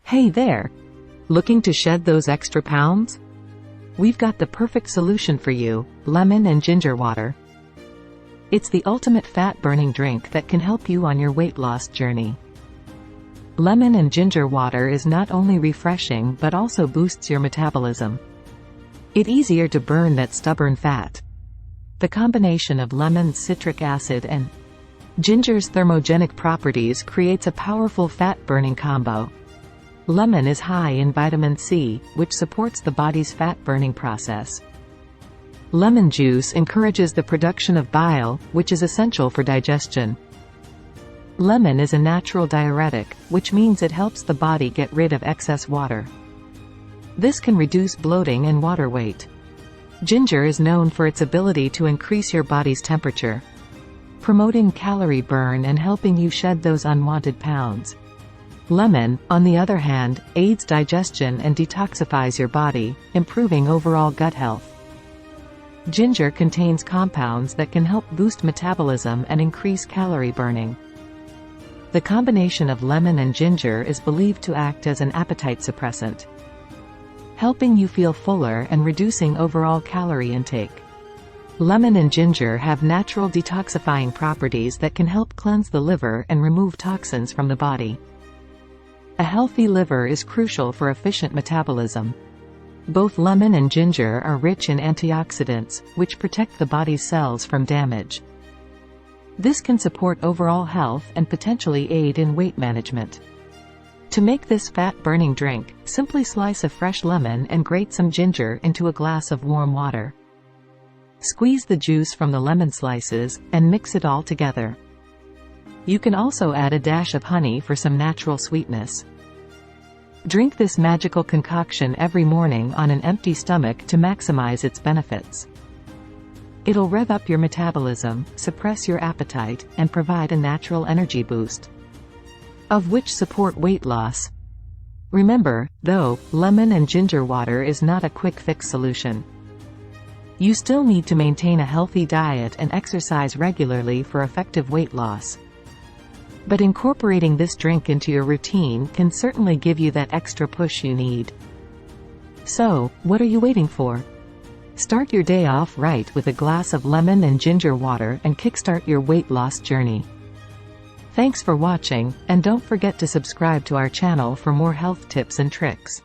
Hey there! Looking to shed those extra pounds? We've got the perfect solution for you: lemon and ginger water. It's the ultimate fat-burning drink that can help you on your weight loss journey. Lemon and ginger water is not only refreshing but also boosts your metabolism. It's easier to burn that stubborn fat. The combination of lemon's citric acid and ginger's thermogenic properties creates a powerful fat-burning combo. Lemon is high in vitamin C, which supports the body's fat-burning process. Lemon juice encourages the production of bile, which is essential for digestion. Lemon is a natural diuretic, which means it helps the body get rid of excess water. This can reduce bloating and water weight. Ginger is known for its ability to increase your body's temperature, promoting calorie burn and helping you shed those unwanted pounds. Lemon, on the other hand, aids digestion and detoxifies your body, improving overall gut health. Ginger contains compounds that can help boost metabolism and increase calorie burning. The combination of lemon and ginger is believed to act as an appetite suppressant, helping you feel fuller and reducing overall calorie intake. Lemon and ginger have natural detoxifying properties that can help cleanse the liver and remove toxins from the body. A healthy liver is crucial for efficient metabolism. Both lemon and ginger are rich in antioxidants, which protect the body's cells from damage. This can support overall health and potentially aid in weight management. To make this fat-burning drink, simply slice a fresh lemon and grate some ginger into a glass of warm water. Squeeze the juice from the lemon slices, and mix it all together. You can also add a dash of honey for some natural sweetness. Drink this magical concoction every morning on an empty stomach to maximize its benefits. It'll rev up your metabolism, suppress your appetite, and provide a natural energy boost, of which support weight loss. Remember, though, lemon and ginger water is not a quick fix solution. You still need to maintain a healthy diet and exercise regularly for effective weight loss. But incorporating this drink into your routine can certainly give you that extra push you need. So, what are you waiting for? Start your day off right with a glass of lemon and ginger water and kickstart your weight loss journey. Thanks for watching, and don't forget to subscribe to our channel for more health tips and tricks.